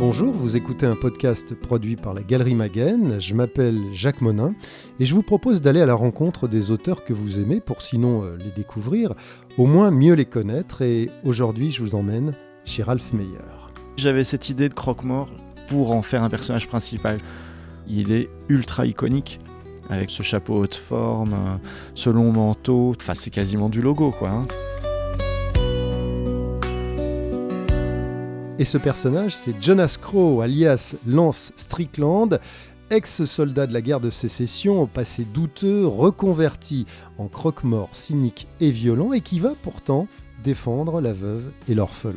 Bonjour, vous écoutez un podcast produit par la Galerie Maguen. Je m'appelle Jacques Monin et je vous propose d'aller à la rencontre des auteurs que vous aimez pour sinon les découvrir, au moins mieux les connaître. Et aujourd'hui, je vous emmène chez Ralph Meyer. J'avais cette idée de Croque-Mort pour en faire un personnage principal. Il est ultra iconique, avec ce chapeau haute forme, ce long manteau, enfin c'est quasiment du logo quoi. Hein. Et ce personnage, c'est Jonas Crow, alias Lance Strickland, ex-soldat de la guerre de sécession au passé douteux, reconverti en croque-mort cynique et violent, et qui va pourtant défendre la veuve et l'orphelin.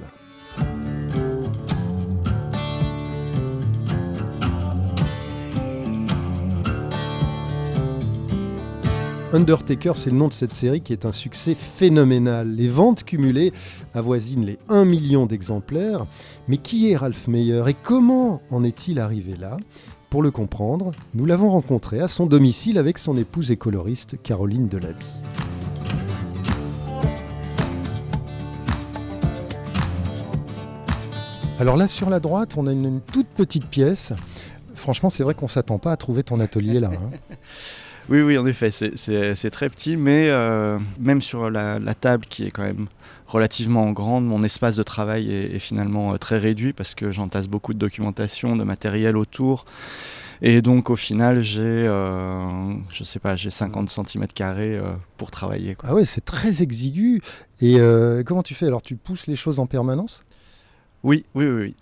Undertaker, c'est le nom de cette série qui est un succès phénoménal. Les ventes cumulées avoisinent les 1 million d'exemplaires. Mais qui est Ralph Meyer et comment en est-il arrivé là ? Pour le comprendre, nous l'avons rencontré à son domicile avec son épouse et coloriste Caroline Delaby. Alors là, sur la droite, on a une toute petite pièce. Franchement, c'est vrai qu'on ne s'attend pas à trouver ton atelier là. Hein. Oui, en effet, c'est très petit, mais même sur la table qui est quand même relativement grande, mon espace de travail est finalement très réduit parce que j'entasse beaucoup de documentation, de matériel autour. Et donc au final, j'ai 50 cm² pour travailler. Quoi. Ah ouais, c'est très exigu. Et comment tu fais ? Alors tu pousses les choses en permanence ? Oui.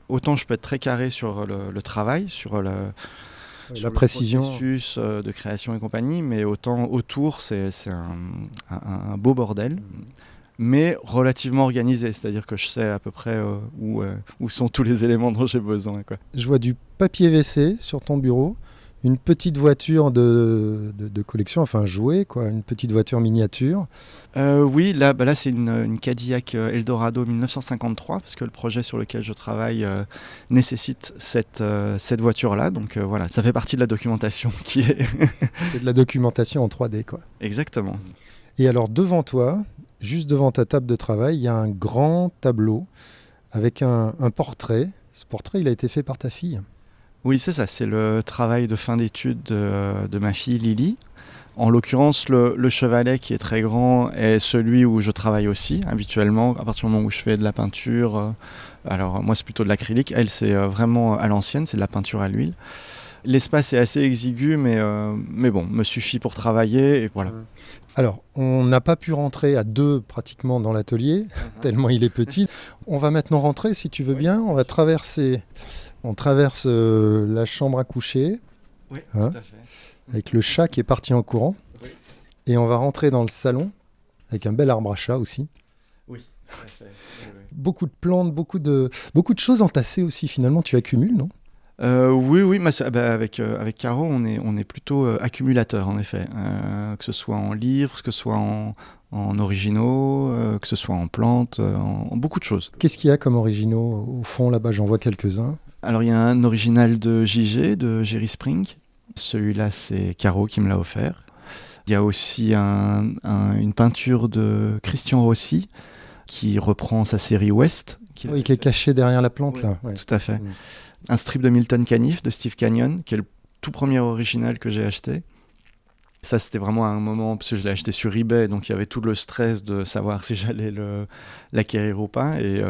Autant je peux être très carré sur le travail, sur la précision, le processus de création et compagnie, mais autant autour, c'est un beau bordel, mais relativement organisé, c'est-à-dire que je sais à peu près où sont tous les éléments dont j'ai besoin. Quoi. Je vois du papier WC sur ton bureau, une petite voiture de collection, enfin jouet, quoi, une petite voiture miniature. Oui, là c'est une Cadillac Eldorado 1953, parce que le projet sur lequel je travaille nécessite cette voiture-là. Donc voilà, ça fait partie de la documentation qui est... C'est de la documentation en 3D, quoi. Exactement. Et alors devant toi, juste devant ta table de travail, il y a un grand tableau avec un portrait. Ce portrait, il a été fait par ta fille. Oui, c'est ça, c'est le travail de fin d'études de ma fille Lily. En l'occurrence, le chevalet qui est très grand est celui où je travaille aussi, habituellement, à partir du moment où je fais de la peinture. Alors moi, c'est plutôt de l'acrylique. Elle, c'est vraiment à l'ancienne, c'est de la peinture à l'huile. L'espace est assez exigu, mais bon, me suffit pour travailler, et voilà. Alors, on n'a pas pu rentrer à deux pratiquement dans l'atelier, tellement il est petit. On va maintenant rentrer, si tu veux bien. On va traverser... On traverse la chambre à coucher, oui, hein, tout à fait. Avec le chat qui est parti en courant. Oui. Et on va rentrer dans le salon, avec un bel arbre à chat aussi. Oui, tout à fait. Oui. Beaucoup de plantes, beaucoup de choses entassées aussi. Finalement, tu accumules, non ? Oui, avec Caro, on est plutôt accumulateur, en effet. Que ce soit en livres, que ce soit en originaux, que ce soit en plantes, en beaucoup de choses. Qu'est-ce qu'il y a comme originaux au fond là-bas ? J'en vois quelques-uns. Alors il y a un original de JG, de Jerry Spring. Celui-là, c'est Caro qui me l'a offert. Il y a aussi une peinture de Christian Rossi qui reprend sa série West. Qui est cachée derrière la plante, oui, là. Ouais. Tout à fait. Un strip de Milton Caniff de Steve Canyon, qui est le tout premier original que j'ai acheté. Ça, c'était vraiment un moment, parce que je l'ai acheté sur eBay, donc il y avait tout le stress de savoir si j'allais l'acquérir ou pas. Et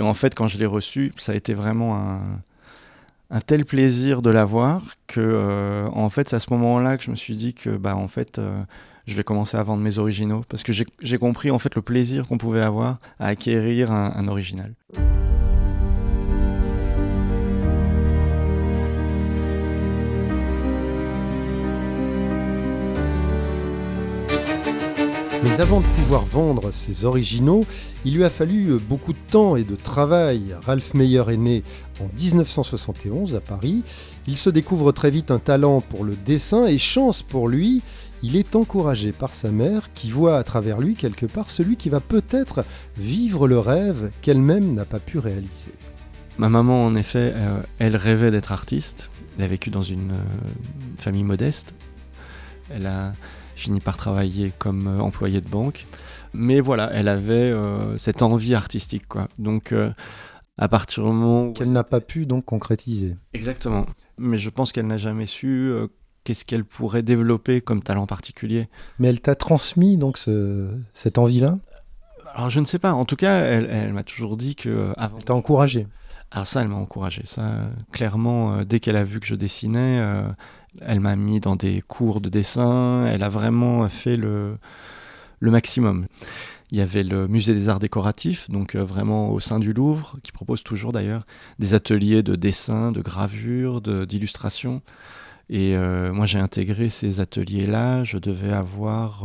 en fait, quand je l'ai reçu, ça a été vraiment un tel plaisir de l'avoir que, en fait, c'est à ce moment-là que je me suis dit que, je vais commencer à vendre mes originaux, parce que j'ai compris en fait le plaisir qu'on pouvait avoir à acquérir un original. Mais avant de pouvoir vendre ses originaux, il lui a fallu beaucoup de temps et de travail. Ralph Meyer est né en 1971 à Paris. Il se découvre très vite un talent pour le dessin et chance pour lui, il est encouragé par sa mère qui voit à travers lui quelque part celui qui va peut-être vivre le rêve qu'elle-même n'a pas pu réaliser. Ma maman, en effet, elle rêvait d'être artiste. Elle a vécu dans une famille modeste. Elle a fini par travailler comme employée de banque. Mais voilà, elle avait cette envie artistique, quoi. Donc, À partir du moment où... Qu'elle n'a pas pu donc concrétiser. Exactement. Mais je pense qu'elle n'a jamais su qu'est-ce qu'elle pourrait développer comme talent particulier. Mais elle t'a transmis donc cette envie-là? Alors je ne sais pas. En tout cas, elle m'a toujours dit que avant. Elle t'a encouragé? Alors ça, elle m'a encouragé. Ça, clairement, dès qu'elle a vu que je dessinais, elle m'a mis dans des cours de dessin. Elle a vraiment fait le maximum. Il y avait le musée des arts décoratifs, donc vraiment au sein du Louvre, qui propose toujours d'ailleurs des ateliers de dessin, de gravure, d'illustration. Et moi, j'ai intégré ces ateliers-là. Je devais avoir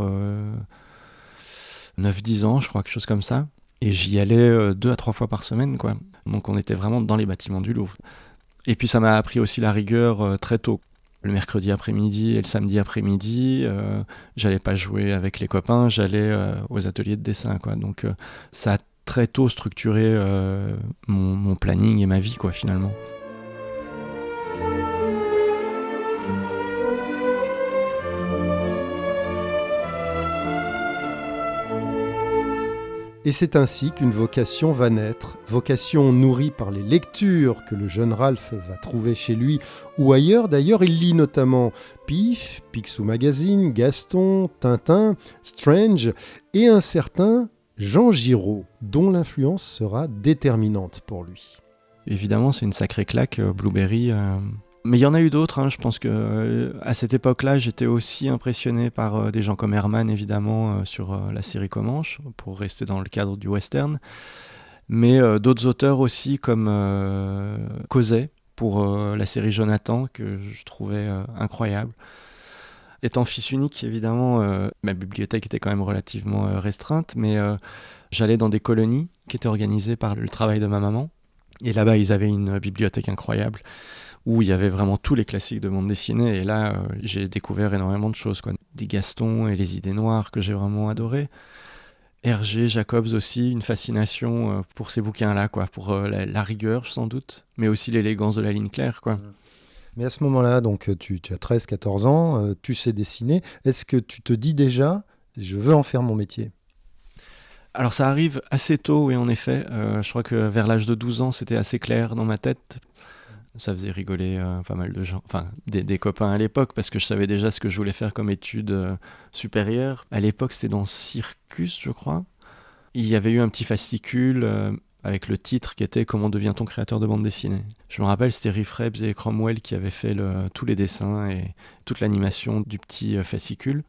9-10 ans, je crois, quelque chose comme ça. Et j'y allais 2 à 3 fois par semaine, quoi. Donc on était vraiment dans les bâtiments du Louvre. Et puis ça m'a appris aussi la rigueur très tôt. Le mercredi après-midi et le samedi après-midi, j'allais pas jouer avec les copains, j'allais aux ateliers de dessin, quoi. Donc ça a très tôt structuré mon planning et ma vie, quoi, finalement. Et c'est ainsi qu'une vocation va naître, vocation nourrie par les lectures que le jeune Ralph va trouver chez lui ou ailleurs. D'ailleurs, il lit notamment Pif, Picsou Magazine, Gaston, Tintin, Strange et un certain Jean Giraud, dont l'influence sera déterminante pour lui. Évidemment, c'est une sacrée claque, Blueberry. Mais il y en a eu d'autres, hein. Je pense que à cette époque-là, j'étais aussi impressionné par des gens comme Herman, évidemment, sur la série Comanche, pour rester dans le cadre du western. Mais d'autres auteurs aussi, comme Causet, pour la série Jonathan, que je trouvais incroyable. Étant fils unique, évidemment, ma bibliothèque était quand même relativement restreinte, mais j'allais dans des colonies qui étaient organisées par le travail de ma maman. Et là-bas, ils avaient une bibliothèque incroyable, où il y avait vraiment tous les classiques de bande dessinée. Et là, j'ai découvert énormément de choses, quoi. Des Gaston et les idées noires que j'ai vraiment adoré. Hergé, Jacobs aussi, une fascination pour ces bouquins-là, quoi, pour la rigueur sans doute, mais aussi l'élégance de la ligne claire, quoi. Mais à ce moment-là, donc tu as 13-14 ans, tu sais dessiner. Est-ce que tu te dis déjà, je veux en faire mon métier? Alors ça arrive assez tôt, oui, en effet. Je crois que vers l'âge de 12 ans, c'était assez clair dans ma tête. Ça faisait rigoler pas mal de gens, enfin des copains à l'époque, parce que je savais déjà ce que je voulais faire comme études supérieures. À l'époque, c'était dans Circus, je crois. Il y avait eu un petit fascicule avec le titre qui était « Comment devient-on créateur de bande dessinée ?» Je me rappelle, c'était Riff Raps et Cromwell qui avaient fait tous les dessins et toute l'animation du petit fascicule.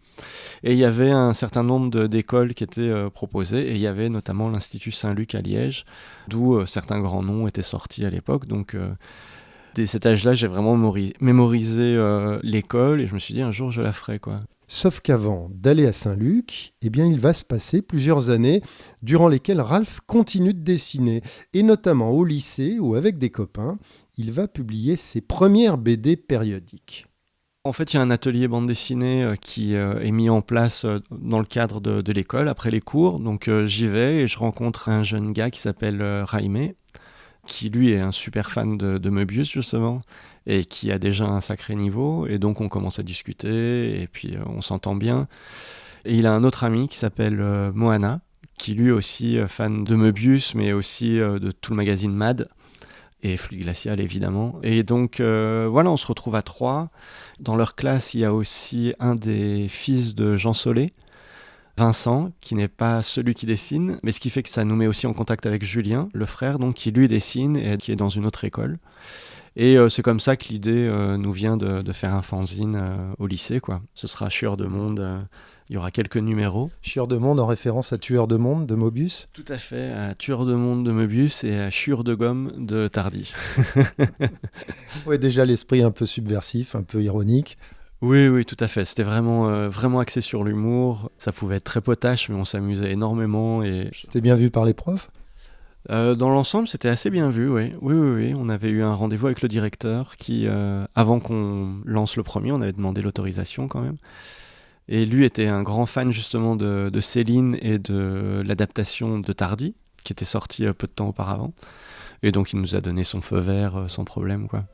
Et il y avait un certain nombre d'écoles qui étaient proposées, et il y avait notamment l'Institut Saint-Luc à Liège, d'où certains grands noms étaient sortis à l'époque. Donc dès cet âge-là, j'ai vraiment mémorisé l'école, et je me suis dit un jour je la ferai, quoi. Sauf qu'avant d'aller à Saint-Luc, eh bien, il va se passer plusieurs années durant lesquelles Ralph continue de dessiner, et notamment au lycée où, avec des copains, il va publier ses premières BD périodiques. En fait, il y a un atelier bande dessinée qui est mis en place dans le cadre de l'école, après les cours. Donc j'y vais et je rencontre un jeune gars qui s'appelle Raimé, qui lui est un super fan de Möbius, justement, et qui a déjà un sacré niveau. Et donc on commence à discuter, et puis on s'entend bien. Et il a un autre ami qui s'appelle Moana, qui lui est aussi fan de Möbius, mais aussi de tout le magazine Mad, et Fluide Glacial, évidemment. Et donc voilà, on se retrouve à 3. Dans leur classe, il y a aussi un des fils de Jean Solé, Vincent, qui n'est pas celui qui dessine, mais ce qui fait que ça nous met aussi en contact avec Julien, le frère, donc, qui lui dessine et qui est dans une autre école. Et c'est comme ça que l'idée nous vient de faire un fanzine au lycée, quoi. Ce sera Chieur de Monde, il y aura quelques numéros. Chieur de Monde en référence à Tueur de Monde de Mobius? Tout à fait, à Tueur de Monde de Möbius et à Chieur de Gomme de Tardy. Ouais, déjà l'esprit un peu subversif, un peu ironique. Oui, tout à fait. C'était vraiment axé sur l'humour. Ça pouvait être très potache, mais on s'amusait énormément. Et C'était bien vu par les profs? dans l'ensemble, c'était assez bien vu, oui. Oui. On avait eu un rendez-vous avec le directeur qui, avant qu'on lance le premier, on avait demandé l'autorisation quand même. Et lui était un grand fan justement de Céline et de l'adaptation de Tardy, qui était sortie peu de temps auparavant. Et donc il nous a donné son feu vert sans problème, quoi.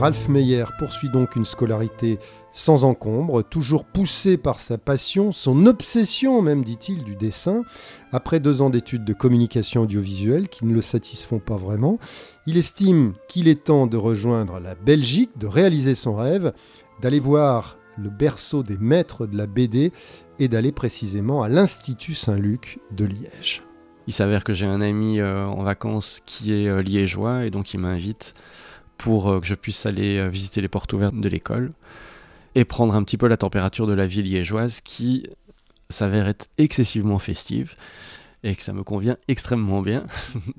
Ralph Meyer poursuit donc une scolarité sans encombre, toujours poussé par sa passion, son obsession même, dit-il, du dessin. Après 2 ans d'études de communication audiovisuelle qui ne le satisfont pas vraiment, il estime qu'il est temps de rejoindre la Belgique, de réaliser son rêve, d'aller voir le berceau des maîtres de la BD et d'aller précisément à l'Institut Saint-Luc de Liège. Il s'avère que j'ai un ami en vacances qui est liégeois et donc il m'invite pour que je puisse aller visiter les portes ouvertes de l'école et prendre un petit peu la température de la vie liégeoise qui s'avère être excessivement festive et que ça me convient extrêmement bien.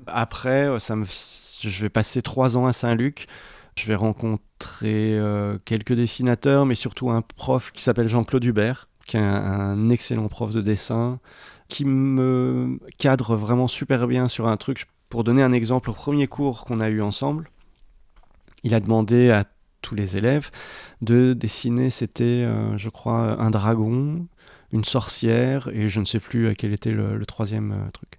Après, je vais passer 3 ans à Saint-Luc. Je vais rencontrer quelques dessinateurs, mais surtout un prof qui s'appelle Jean-Claude Hubert, qui est un excellent prof de dessin, qui me cadre vraiment super bien sur un truc. Pour donner un exemple, au premier cours qu'on a eu ensemble, il a demandé à tous les élèves de dessiner, c'était, je crois, un dragon, une sorcière, et je ne sais plus quel était le troisième truc.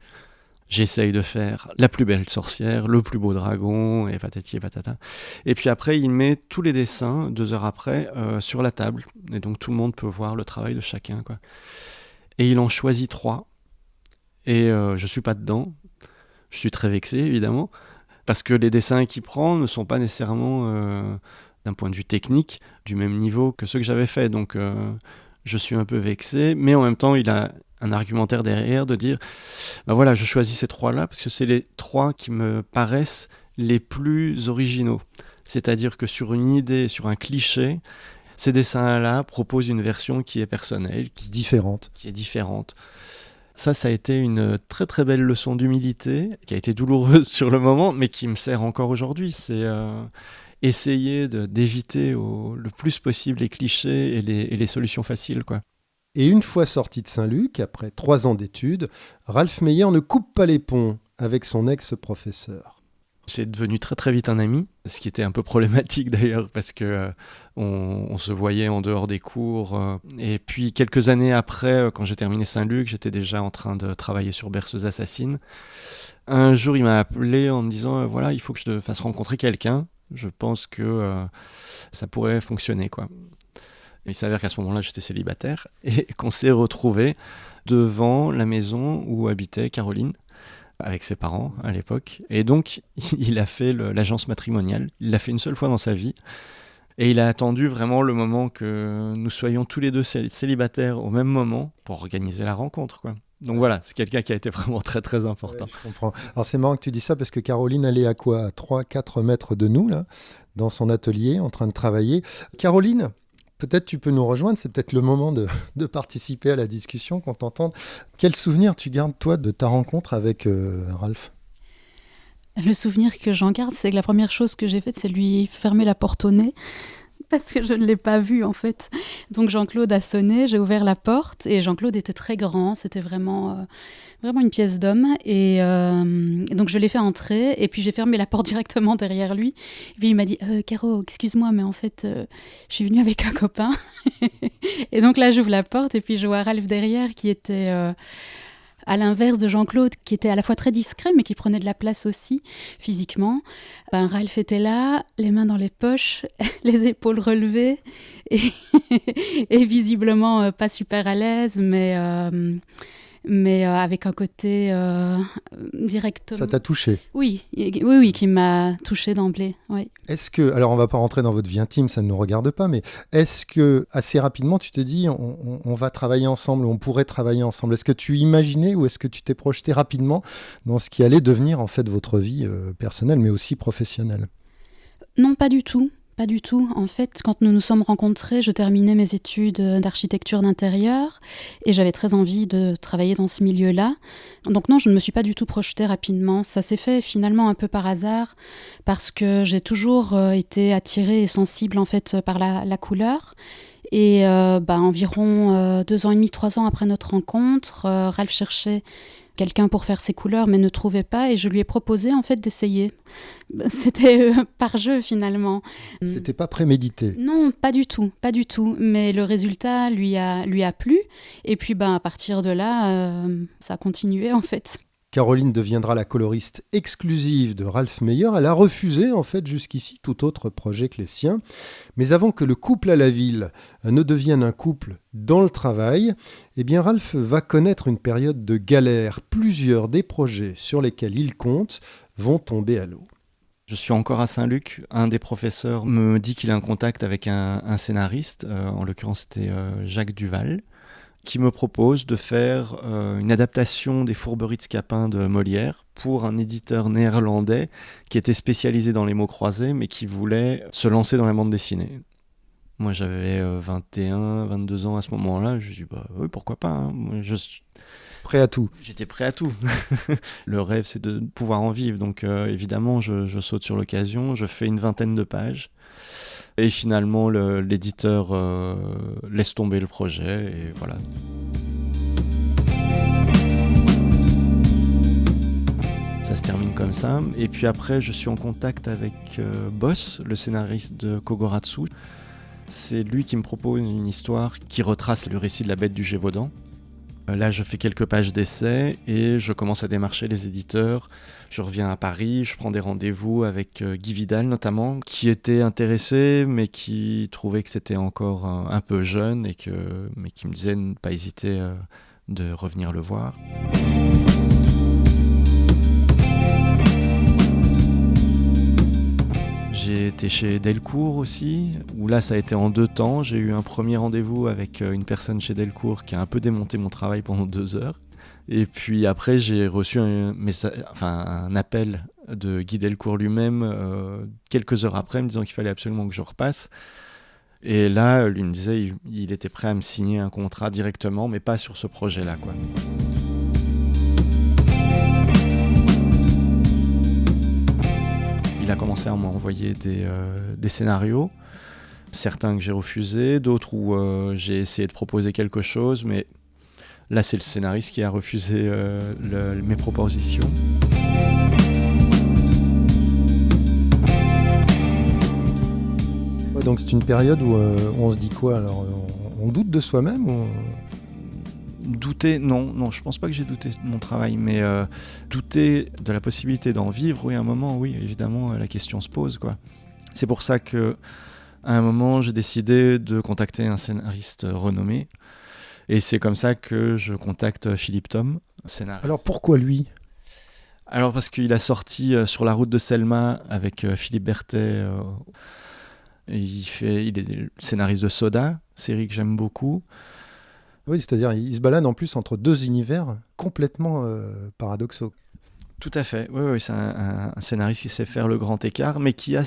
J'essaye de faire la plus belle sorcière, le plus beau dragon, et patati et patata. Et puis après, il met tous les dessins, 2 heures après, sur la table. Et donc tout le monde peut voir le travail de chacun, quoi. Et il en choisit 3. Et je ne suis pas dedans. Je suis très vexé, évidemment. Parce que les dessins qu'il prend ne sont pas nécessairement, d'un point de vue technique, du même niveau que ceux que j'avais faits. Donc je suis un peu vexé. Mais en même temps, il a un argumentaire derrière de dire ben voilà, je choisis ces 3-là parce que c'est les 3 qui me paraissent les plus originaux. C'est-à-dire que sur une idée, sur un cliché, ces dessins-là proposent une version qui est personnelle, qui est différente. Ça a été une très très belle leçon d'humilité, qui a été douloureuse sur le moment, mais qui me sert encore aujourd'hui. C'est essayer d'éviter le plus possible les clichés et les solutions faciles, quoi. Et une fois sorti de Saint-Luc, après 3 ans d'études, Ralph Meyer ne coupe pas les ponts avec son ex-professeur. C'est devenu très très vite un ami, ce qui était un peu problématique d'ailleurs parce que on se voyait en dehors des cours. Et puis quelques années après, quand j'ai terminé Saint-Luc, j'étais déjà en train de travailler sur Berceuse assassine. Un jour, il m'a appelé en me disant voilà, il faut que je te fasse rencontrer quelqu'un. Je pense que ça pourrait fonctionner, quoi. Il s'avère qu'à ce moment-là, j'étais célibataire et qu'on s'est retrouvés devant la maison où habitait Caroline, avec ses parents à l'époque. Et donc, il a fait l'agence matrimoniale. Il l'a fait une seule fois dans sa vie. Et il a attendu vraiment le moment que nous soyons tous les deux célibataires au même moment pour organiser la rencontre, quoi. Donc voilà, c'est quelqu'un qui a été vraiment très très important. Ouais, je comprends. Alors c'est marrant que tu dis ça parce que Caroline, elle est à quoi ? À 3-4 mètres de nous, là, dans son atelier, en train de travailler. Caroline, peut-être tu peux nous rejoindre, c'est peut-être le moment de participer à la discussion, qu'on t'entende. Quel souvenir tu gardes, toi, de ta rencontre avec Ralph ? Le souvenir que j'en garde, c'est que la première chose que j'ai faite, c'est lui fermer la porte au nez, parce que je ne l'ai pas vu, en fait. Donc Jean-Claude a sonné, j'ai ouvert la porte, et Jean-Claude était très grand, c'était vraiment une pièce d'homme, et donc je l'ai fait entrer, et puis j'ai fermé la porte directement derrière lui. Et puis il m'a dit « Caro, excuse-moi, mais en fait, je suis venue avec un copain. » Et donc là, j'ouvre la porte, et puis je vois Ralph derrière, qui était... à l'inverse de Jean-Claude, qui était à la fois très discret, mais qui prenait de la place aussi, physiquement. Ralph était là, les mains dans les poches, les épaules relevées, et visiblement pas super à l'aise, mais avec un côté directement... Ça t'a touché ? Oui, qui m'a touchée d'emblée, oui. Est-ce que, alors on va pas rentrer dans votre vie intime, ça ne nous regarde pas, mais est-ce que assez rapidement tu t'es dit on va travailler ensemble, on pourrait travailler ensemble ? Est-ce que tu imaginais ou est-ce que tu t'es projeté rapidement dans ce qui allait devenir en fait votre vie personnelle mais aussi professionnelle ? Non, pas du tout. Pas du tout. En fait, quand nous nous sommes rencontrés, je terminais mes études d'architecture d'intérieur et j'avais très envie de travailler dans ce milieu-là. Donc non, je ne me suis pas du tout projetée rapidement. Ça s'est fait finalement un peu par hasard parce que j'ai toujours été attirée et sensible en fait par la couleur. Et environ 2 ans et demi, 3 ans après notre rencontre, Ralph cherchait quelqu'un pour faire ses couleurs, mais ne trouvait pas, et je lui ai proposé en fait d'essayer. C'était par jeu finalement. C'était pas prémédité ? Non, pas du tout, mais le résultat lui a plu, et puis à partir de là, ça a continué en fait. Caroline deviendra la coloriste exclusive de Ralph Meyer. Elle a refusé en fait jusqu'ici tout autre projet que les siens. Mais avant que le couple à la ville ne devienne un couple dans le travail, eh bien Ralph va connaître une période de galère. Plusieurs des projets sur lesquels il compte vont tomber à l'eau. Je suis encore à Saint-Luc. Un des professeurs me dit qu'il a un contact avec un scénariste, en l'occurrence c'était Jacques Duval, qui me propose de faire une adaptation des Fourberies de Scapin de Molière pour un éditeur néerlandais qui était spécialisé dans les mots croisés mais qui voulait se lancer dans la bande dessinée. Moi j'avais 21, 22 ans à ce moment-là, je me dis oui, pourquoi pas, hein. Prêt à tout. J'étais prêt à tout. Le rêve c'est de pouvoir en vivre, donc évidemment je saute sur l'occasion, je fais une 20aine de pages. Et finalement, l'éditeur laisse tomber le projet, et voilà. Ça se termine comme ça. Et puis après, je suis en contact avec Boss, le scénariste de Kogoratsu. C'est lui qui me propose une histoire qui retrace le récit de la bête du Gévaudan. Là, je fais quelques pages d'essai et je commence à démarcher les éditeurs. Je reviens à Paris, je prends des rendez-vous avec Guy Vidal notamment, qui était intéressé, mais qui trouvait que c'était encore un peu jeune, mais qui me disait de ne pas hésiter de revenir le voir. J'ai été chez Delcourt aussi, où là ça a été en 2 temps. J'ai eu un premier rendez-vous avec une personne chez Delcourt qui a un peu démonté mon travail pendant 2 heures. Et puis après j'ai reçu un appel de Guy Delcourt lui-même quelques heures après me disant qu'il fallait absolument que je repasse. Et là, lui me disait il était prêt à me signer un contrat directement, mais pas sur ce projet-là, quoi. Il a commencé à m'envoyer des scénarios, certains que j'ai refusés, d'autres où j'ai essayé de proposer quelque chose, mais là c'est le scénariste qui a refusé mes propositions. Ouais, donc c'est une période où on se dit quoi alors on doute de soi-même ou... Douter, non, je pense pas que j'ai douté de mon travail, mais douter de la possibilité d'en vivre, oui, à un moment, oui, évidemment, la question se pose, quoi. C'est pour ça que, à un moment, j'ai décidé de contacter un scénariste renommé, et c'est comme ça que je contacte Philippe Thom, scénariste. Alors pourquoi lui ? Alors parce qu'il a sorti Sur la route de Selma avec Philippe Berthet. Il est le scénariste de Soda, série que j'aime beaucoup. Oui, c'est-à-dire il se balade en plus entre 2 univers complètement paradoxaux. Tout à fait, oui, c'est un scénariste qui sait faire le grand écart, mais qui a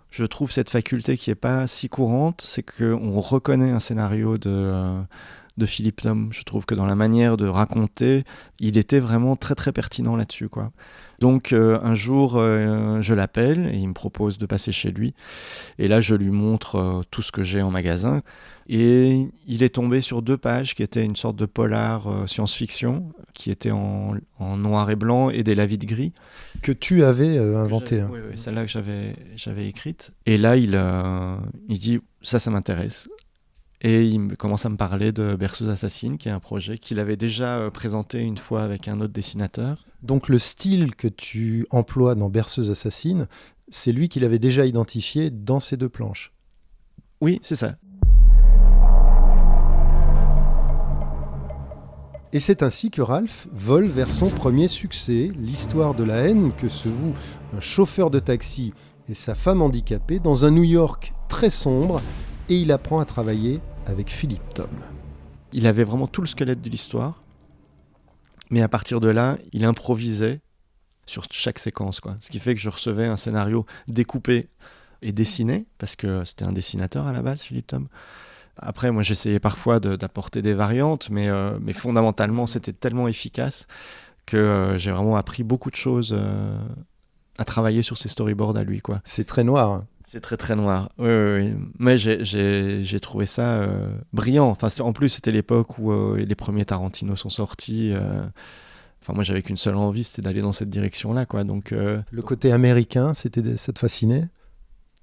je trouve cette faculté qui n'est pas si courante, c'est qu'on reconnaît un scénario de Philippe Thom. Je trouve que dans la manière de raconter, il était vraiment très très pertinent là-dessus, quoi. Donc un jour, je l'appelle et il me propose de passer chez lui. Et là, je lui montre tout ce que j'ai en magasin. Et il est tombé sur 2 pages qui étaient une sorte de polar science-fiction, qui était en noir et blanc et des lavis de gris. Que tu avais inventé. Oui, celle-là que j'avais écrite. Et là, il dit « ça m'intéresse ». Et il commence à me parler de Berceuse assassine, qui est un projet qu'il avait déjà présenté une fois avec un autre dessinateur. Donc le style que tu emploies dans Berceuse assassine, c'est lui qui l'avait déjà identifié dans ces 2 planches. Oui, c'est ça. Et c'est ainsi que Ralph vole vers son premier succès, l'histoire de la haine que se voue un chauffeur de taxi et sa femme handicapée dans un New York très sombre, et il apprend à travailler avec Philippe Thom. Il avait vraiment tout le squelette de l'histoire, mais à partir de là, il improvisait sur chaque séquence, quoi. Ce qui fait que je recevais un scénario découpé et dessiné, parce que c'était un dessinateur à la base, Philippe Thom. Après, moi, j'essayais parfois d'apporter des variantes, mais fondamentalement, c'était tellement efficace que j'ai vraiment appris beaucoup de choses à travailler sur ses storyboards à lui, quoi. C'est très noir. Hein. C'est très très noir. Oui. Mais j'ai trouvé ça brillant. Enfin, en plus, c'était l'époque où les premiers Tarantino sont sortis. Enfin, moi, j'avais qu'une seule envie, c'était d'aller dans cette direction-là, quoi. Donc, le côté américain, ça te fascinait ?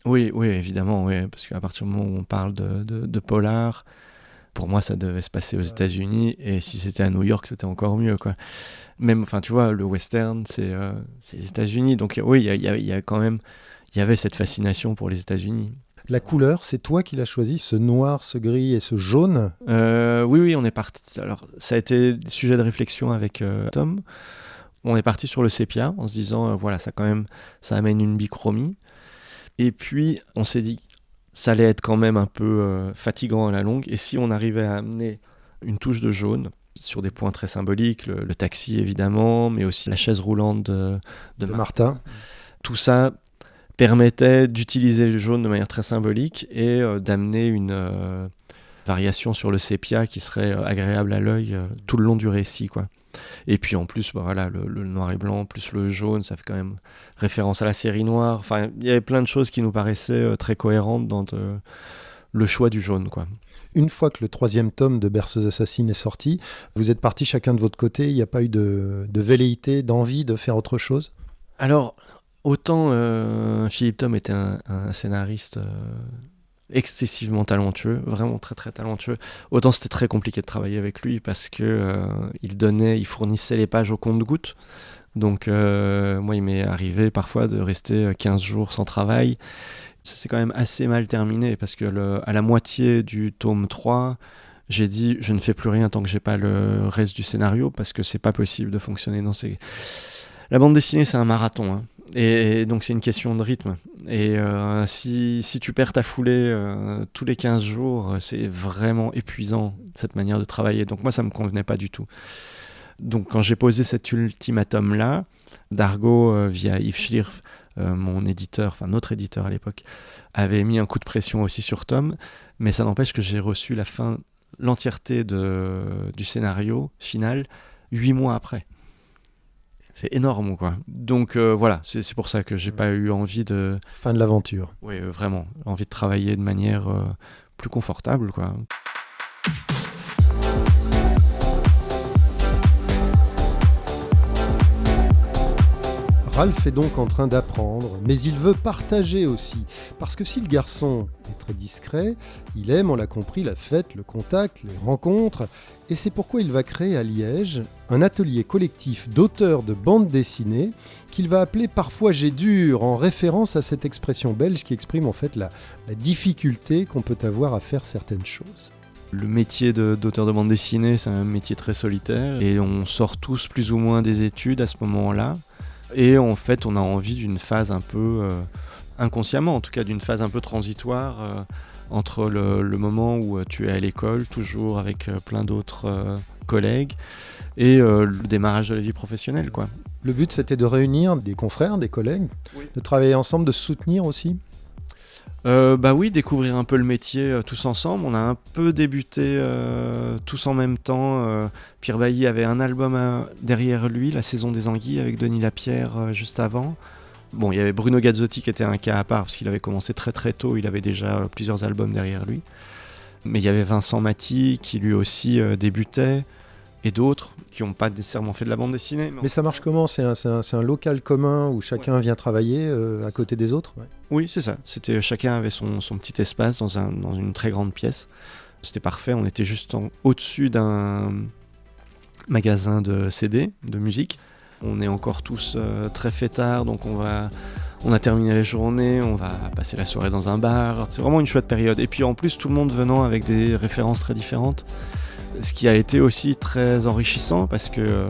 Oui, évidemment, oui, parce qu'à partir du moment où on parle de polar, Pour moi, ça devait se passer aux États-Unis, et si c'était à New York, c'était encore mieux, quoi. Même, enfin, tu vois, le western, c'est les États-Unis. Donc oui, il y a quand même, il y avait cette fascination pour les États-Unis. La couleur, c'est toi qui l'as choisi, ce noir, ce gris et ce jaune? Oui, on est parti. Alors, ça a été sujet de réflexion avec Tom. On est parti sur le sépia en se disant, voilà, ça amène une bichromie. Et puis, on s'est dit, ça allait être quand même un peu fatigant à la longue. Et si on arrivait à amener une touche de jaune sur des points très symboliques, le taxi évidemment, mais aussi la chaise roulante de Martha. Tout ça permettait d'utiliser le jaune de manière très symbolique et d'amener une variation sur le sépia qui serait agréable à l'œil tout le long du récit, quoi. Et puis en plus, voilà, le noir et blanc plus le jaune, ça fait quand même référence à la série noire. Enfin, il y avait plein de choses qui nous paraissaient très cohérentes dans le choix du jaune, quoi. Une fois que le 3e tome de Berceuse assassine est sorti, vous êtes partis chacun de votre côté, il n'y a pas eu de velléité, d'envie de faire autre chose? Alors, autant Philippe Tom était un scénariste excessivement talentueux, vraiment très très talentueux, autant c'était très compliqué de travailler avec lui parce que il fournissait les pages au compte-gouttes. Donc moi il m'est arrivé parfois de rester 15 jours sans travail. Ça s'est quand même assez mal terminé parce que à la moitié du tome 3, j'ai dit je ne fais plus rien tant que j'ai pas le reste du scénario parce que c'est pas possible de fonctionner dans ces... La bande dessinée c'est un marathon, hein. Et donc c'est une question de rythme. Et si tu perds ta foulée tous les 15 jours, c'est vraiment épuisant cette manière de travailler. Donc moi ça me convenait pas du tout. Donc quand j'ai posé cet ultimatum-là, Dargaud, via Yves Schlierf, mon éditeur, enfin notre éditeur à l'époque, avait mis un coup de pression aussi sur Tom, mais ça n'empêche que j'ai reçu l'entièreté du scénario final 8 mois après. C'est énorme, quoi. Donc voilà, c'est pour ça que j'ai pas eu envie de... Fin de l'aventure. Oui, vraiment, envie de travailler de manière plus confortable, quoi. Ralph est donc en train d'apprendre, mais il veut partager aussi. Parce que si le garçon est très discret, il aime, on l'a compris, la fête, le contact, les rencontres. Et c'est pourquoi il va créer à Liège un atelier collectif d'auteurs de bandes dessinées qu'il va appeler parfois J'ai dur, en référence à cette expression belge qui exprime en fait la difficulté qu'on peut avoir à faire certaines choses. Le métier d'auteur de bande dessinée, c'est un métier très solitaire et on sort tous plus ou moins des études à ce moment-là. Et en fait, on a envie d'une phase un peu, inconsciemment en tout cas, d'une phase un peu transitoire entre le moment où tu es à l'école, toujours avec plein d'autres collègues, et le démarrage de la vie professionnelle, quoi. Le but, c'était de réunir des confrères, des collègues, oui. De travailler ensemble, de se soutenir aussi. Bah oui, découvrir un peu le métier tous ensemble. On a un peu débuté tous en même temps. Pierre Bailly avait un album derrière lui, La Saison des Anguilles, avec Denis Lapierre juste avant. Bon, il y avait Bruno Gazzotti qui était un cas à part parce qu'il avait commencé très très tôt, il avait déjà plusieurs albums derrière lui. Mais il y avait Vincent Maty qui lui aussi débutait, et d'autres qui n'ont pas nécessairement fait de la bande dessinée. Mais ça marche comment ? C'est un local commun où chacun vient travailler à côté des autres ? Ouais. Oui, c'est ça. Chacun avait son petit espace dans une très grande pièce. C'était parfait. On était juste au-dessus d'un magasin de CD, de musique. On est encore tous très fêtards, donc on a terminé la journée, on va passer la soirée dans un bar. C'est vraiment une chouette période. Et puis en plus, tout le monde venant avec des références très différentes. Ce qui a été aussi très enrichissant parce que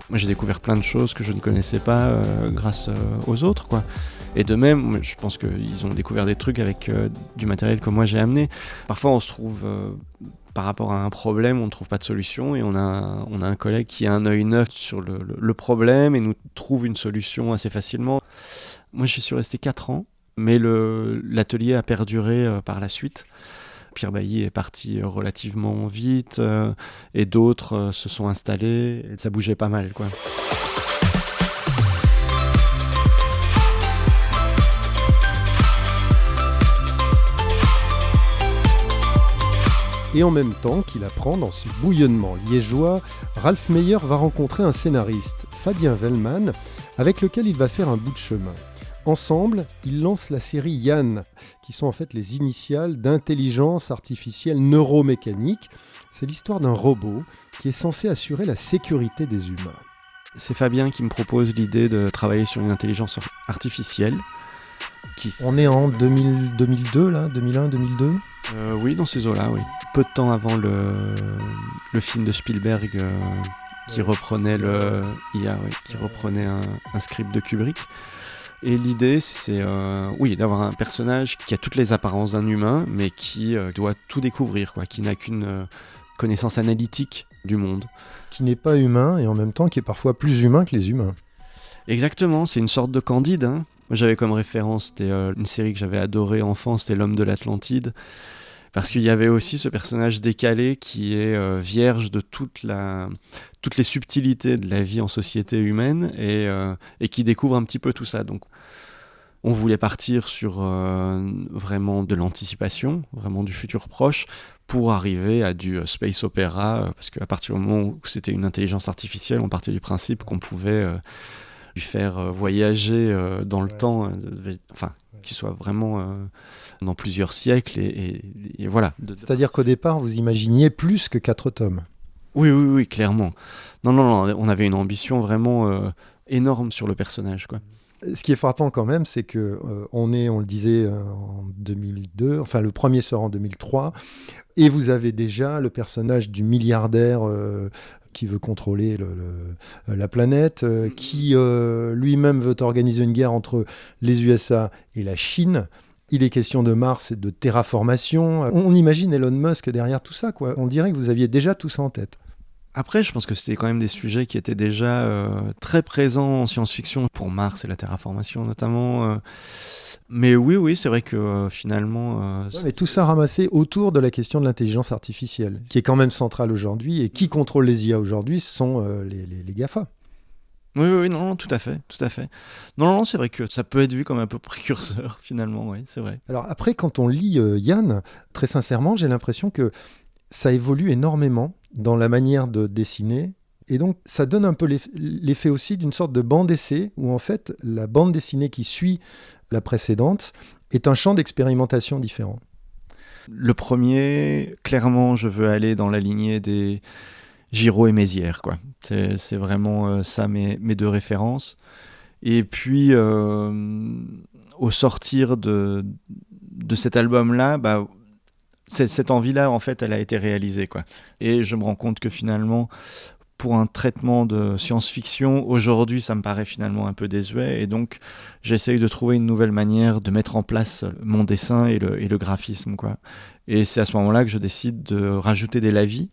moi j'ai découvert plein de choses que je ne connaissais pas grâce aux autres, quoi. Et de même, je pense qu'ils ont découvert des trucs avec du matériel que moi j'ai amené. Parfois on se trouve, par rapport à un problème, on ne trouve pas de solution et on a un collègue qui a un œil neuf sur le problème et nous trouve une solution assez facilement. Moi j'y suis resté 4 ans, mais l'atelier a perduré par la suite. Pierre Bailly est parti relativement vite et d'autres se sont installés et ça bougeait pas mal, quoi. Et en même temps qu'il apprend dans ce bouillonnement liégeois, Ralph Meyer va rencontrer un scénariste, Fabien Wellman, avec lequel il va faire un bout de chemin. Ensemble, ils lancent la série Yann, qui sont en fait les initiales d'intelligence artificielle neuromécanique. C'est l'histoire d'un robot qui est censé assurer la sécurité des humains. C'est Fabien qui me propose l'idée de travailler sur une intelligence artificielle. On est en 2002, là, 2001, 2002 Oui, dans ces eaux-là, oui. Peu de temps avant le film de Spielberg qui reprenait qui reprenait un script de Kubrick. Et l'idée, c'est d'avoir un personnage qui a toutes les apparences d'un humain, mais qui doit tout découvrir, quoi, qui n'a qu'une connaissance analytique du monde. Qui n'est pas humain et en même temps qui est parfois plus humain que les humains. Exactement, c'est une sorte de Candide. Moi, j'avais comme référence, c'était une série que j'avais adorée enfant, c'était L'Homme de l'Atlantide. Parce qu'il y avait aussi ce personnage décalé qui est vierge de toutes les subtilités de la vie en société humaine et qui découvre un petit peu tout ça. Donc, on voulait partir sur vraiment de l'anticipation, vraiment du futur proche, pour arriver à du space opéra, parce qu'à partir du moment où c'était une intelligence artificielle, on partait du principe qu'on pouvait lui faire voyager dans le temps, qu'il soit vraiment dans plusieurs siècles et voilà. C'est-à-dire qu'au départ, vous imaginiez plus que 4 tomes. Oui, clairement. Non, on avait une ambition vraiment énorme sur le personnage, quoi. Ce qui est frappant quand même, c'est que on le disait en 2002, enfin le premier sort en 2003, et vous avez déjà le personnage du milliardaire qui veut contrôler la planète, qui lui-même veut organiser une guerre entre les USA et la Chine. Il est question de Mars et de terraformation. On imagine Elon Musk derrière tout ça, quoi. On dirait que vous aviez déjà tout ça en tête. Après, je pense que c'était quand même des sujets qui étaient déjà très présents en science-fiction, pour Mars et la terraformation notamment. Mais oui, c'est vrai que finalement... mais tout ça ramassé autour de la question de l'intelligence artificielle, qui est quand même centrale aujourd'hui, et qui contrôle les IA aujourd'hui, ce sont les GAFA. Oui, non, tout à fait. Non, c'est vrai que ça peut être vu comme un peu précurseur, finalement, oui, c'est vrai. Alors après, quand on lit Yann, très sincèrement, j'ai l'impression que ça évolue énormément dans la manière de dessiner. Et donc, ça donne un peu l'effet aussi d'une sorte de bande essai, où en fait, la bande dessinée qui suit la précédente est un champ d'expérimentation différent. Le premier, clairement, je veux aller dans la lignée des Giraud et Mézières, quoi. C'est vraiment ça, mes deux références. Et puis, au sortir de cet album-là, cette envie-là, en fait, elle a été réalisée, quoi. Et je me rends compte que finalement, pour un traitement de science-fiction, aujourd'hui, ça me paraît finalement un peu désuet. Et donc, j'essaye de trouver une nouvelle manière de mettre en place mon dessin et le graphisme, quoi. Et c'est à ce moment-là que je décide de rajouter des lavis,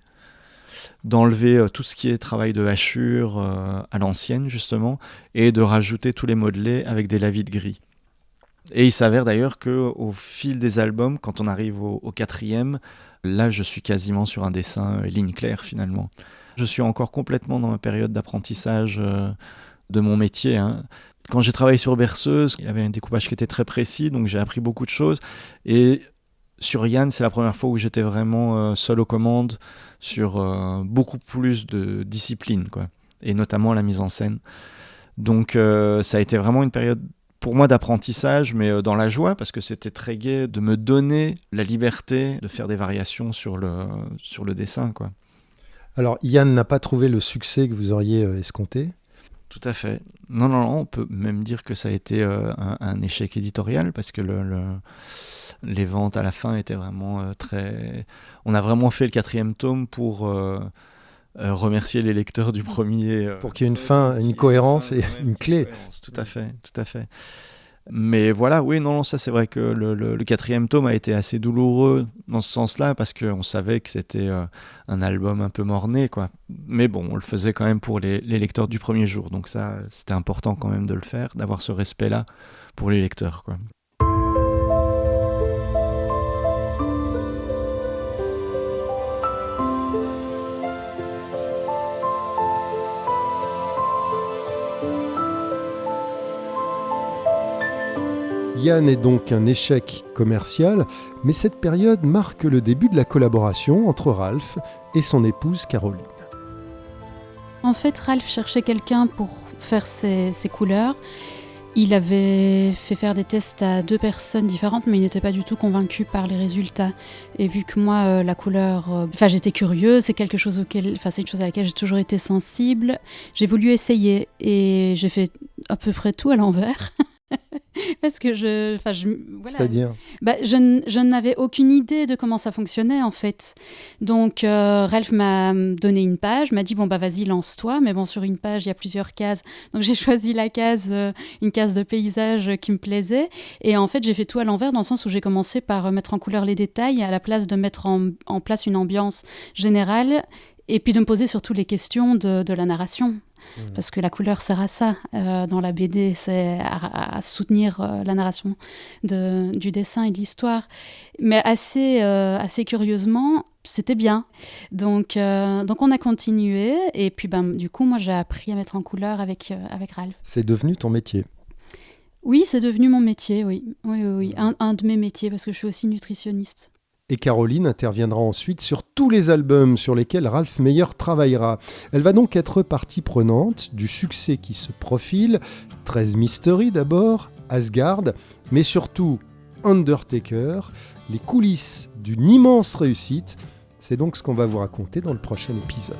d'enlever tout ce qui est travail de hachure à l'ancienne, justement, et de rajouter tous les modelés avec des lavis de gris. Et il s'avère d'ailleurs qu'au fil des albums, quand on arrive au 4e, là je suis quasiment sur un dessin ligne claire finalement. Je suis encore complètement dans ma période d'apprentissage de mon métier. Quand j'ai travaillé sur Berceuse, il y avait un découpage qui était très précis, donc j'ai appris beaucoup de choses. Et sur Yann, c'est la première fois où j'étais vraiment seul aux commandes sur beaucoup plus de discipline, quoi, et notamment la mise en scène. Donc ça a été vraiment une période pour moi d'apprentissage, mais dans la joie, parce que c'était très gai de me donner la liberté de faire des variations sur le dessin, quoi. Alors, Yann n'a pas trouvé le succès que vous auriez escompté ? Tout à fait. Non, on peut même dire que ça a été un échec éditorial, parce que les ventes à la fin étaient vraiment très... On a vraiment fait le 4e tome pour remercier les lecteurs du premier. Pour qu'il y ait une fin, une cohérence et une clé. Tout à fait. Mais voilà, oui, non, ça c'est vrai que le 4e tome a été assez douloureux dans ce sens-là, parce qu'on savait que c'était un album un peu mort-né, quoi. Mais bon, on le faisait quand même pour les lecteurs du premier jour, donc ça, c'était important quand même de le faire, d'avoir ce respect-là pour les lecteurs, quoi. Yann est donc un échec commercial, mais cette période marque le début de la collaboration entre Ralph et son épouse Caroline. En fait, Ralph cherchait quelqu'un pour faire ses couleurs. Il avait fait faire des tests à 2 personnes différentes, mais il n'était pas du tout convaincu par les résultats. Et vu que moi, la couleur... j'étais curieuse, c'est c'est une chose à laquelle j'ai toujours été sensible. J'ai voulu essayer et j'ai fait à peu près tout à l'envers. Parce que voilà. C'est-à-dire je n'avais aucune idée de comment ça fonctionnait en fait. Donc Ralph m'a donné une page, m'a dit vas-y lance-toi, mais bon sur une page il y a plusieurs cases. Donc j'ai choisi une case de paysage qui me plaisait et en fait j'ai fait tout à l'envers dans le sens où j'ai commencé par mettre en couleur les détails à la place de mettre en place une ambiance générale et puis de me poser surtout les questions de la narration. Parce que la couleur sert à ça dans la BD, c'est à soutenir la narration du dessin et de l'histoire. Mais assez curieusement, c'était bien. Donc on a continué et puis du coup moi j'ai appris à mettre en couleur avec Ralph. C'est devenu ton métier. Oui, c'est devenu mon métier, oui. Un de mes métiers parce que je suis aussi nutritionniste. Et Caroline interviendra ensuite sur tous les albums sur lesquels Ralph Meyer travaillera. Elle va donc être partie prenante du succès qui se profile, 13 Mystery d'abord, Asgard, mais surtout Undertaker, les coulisses d'une immense réussite. C'est donc ce qu'on va vous raconter dans le prochain épisode.